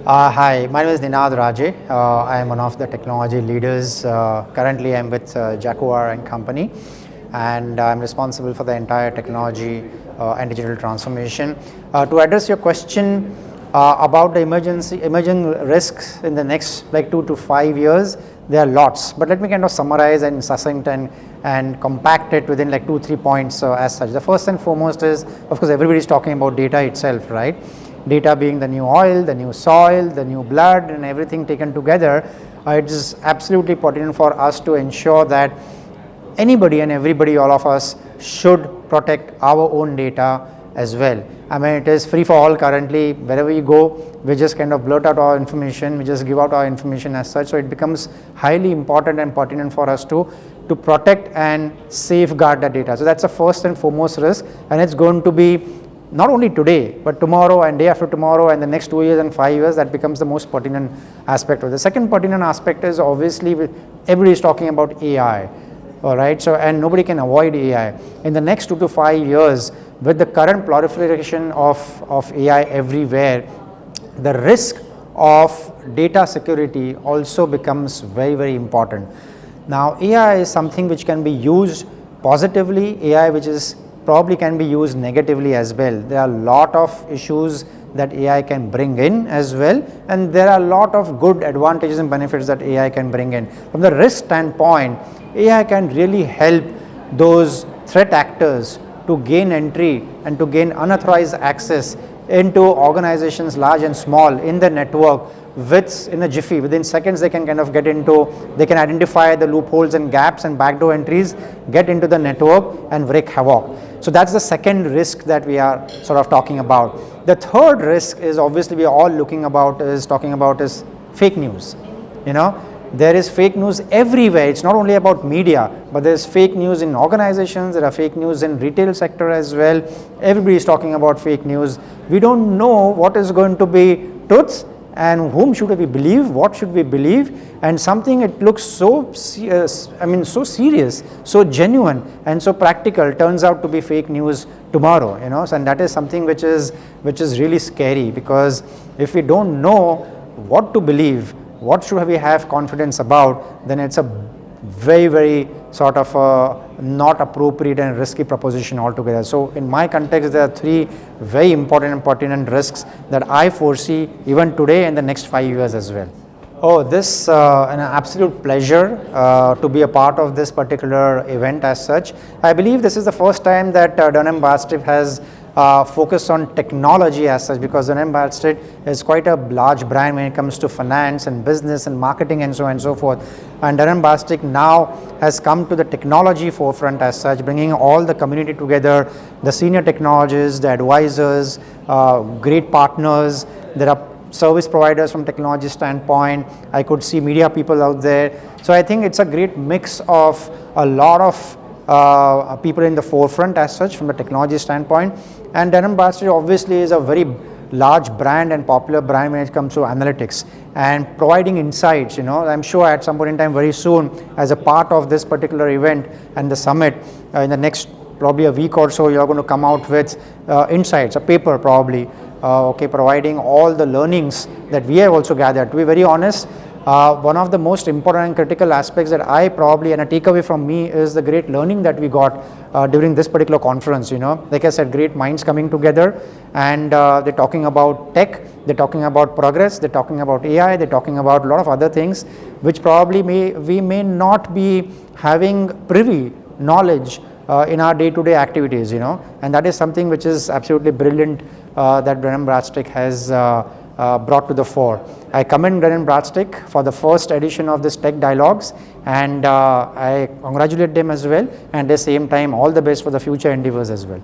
Hi, my name is Ninad Raje. I am one of the technology leaders. Currently, I'm with Jaguar and Company, and I'm responsible for the entire technology and digital transformation. To address your question about the emerging risks in the next 2 to 5 years, there are lots. But let me kind of summarize and succinct and compact it within 2-3 points as such. The first and foremost is, of course, everybody is talking about data itself, right? Data being the new oil, the new soil, the new blood, and everything taken together. It is absolutely pertinent for us to ensure that anybody and everybody, all of us, should protect our own data as well. I mean, it is free for all currently. Wherever you go, we just kind of blurt out our information, we just give out our information as such. So it becomes highly important and pertinent for us to protect and safeguard the data. So that's the first and foremost risk, and it's going to be not only today, but tomorrow and day after tomorrow and the next 2 years and 5 years. That becomes the most pertinent aspect. The second pertinent aspect is obviously everybody is talking about AI, all right? So, and nobody can avoid AI. In the next 2 to 5 years, with the current proliferation of AI everywhere, the risk of data security also becomes very, very important. Now, AI is something which can be used positively, AI which is probably can be used negatively as well. There are a lot of issues that AI can bring in as well, and there are a lot of good advantages and benefits that AI can bring in. From the risk standpoint, AI can really help those threat actors to gain entry and to gain unauthorized access into organizations large and small in the network in a jiffy. Within seconds they can kind of get into, they can identify the loopholes and gaps and backdoor entries, get into the network and wreak havoc. So that's the second risk that we are sort of talking about. The third risk is obviously we are all talking about is fake news. You know, there is fake news everywhere. It's not only about media, but there's fake news in organizations, there are fake news in retail sector as well. Everybody is talking about fake news. We don't know what is going to be truth and whom should we believe, what should we believe, and something it looks so so serious, so genuine and so practical turns out to be fake news tomorrow, you know. So, and that is something which is really scary, because if we don't know what to believe, what should we have confidence about, then it's a very, very sort of not appropriate and risky proposition altogether. So in my context, there are 3 very important and pertinent risks that I foresee even today and the next 5 years as well. Oh, this an absolute pleasure to be a part of this particular event as such. I believe this is the first time that Dun & Bradstreet has focus on technology as such, because Dun & Bradstreet is quite a large brand when it comes to finance and business and marketing and so on and so forth. And Dun & Bradstreet now has come to the technology forefront as such, bringing all the community together, the senior technologists, the advisors, great partners. There are service providers from technology standpoint. I could see media people out there. So I think it's a great mix of a lot of people in the forefront as such from the technology standpoint. And Dun & Bradstreet obviously is a very large brand and popular brand when it comes to analytics and providing insights. You know, I'm sure at some point in time very soon, as a part of this particular event and the summit, in the next probably a week or so, you're going to come out with insights, a paper probably, providing all the learnings that we have also gathered. To be very honest, one of the most important and critical aspects that I probably, and a takeaway from me, is the great learning that we got during this particular conference. You know, like I said, great minds coming together, and they're talking about tech, they're talking about progress, they're talking about AI, they're talking about a lot of other things which probably we may not be having privy knowledge in our day-to-day activities, you know, and that is something which is absolutely brilliant that Dun & Bradstreet has brought to the fore. I commend Dun & Bradstreet for the first edition of this Tech Dialogues, and I congratulate them as well, and at the same time all the best for the future endeavors as well.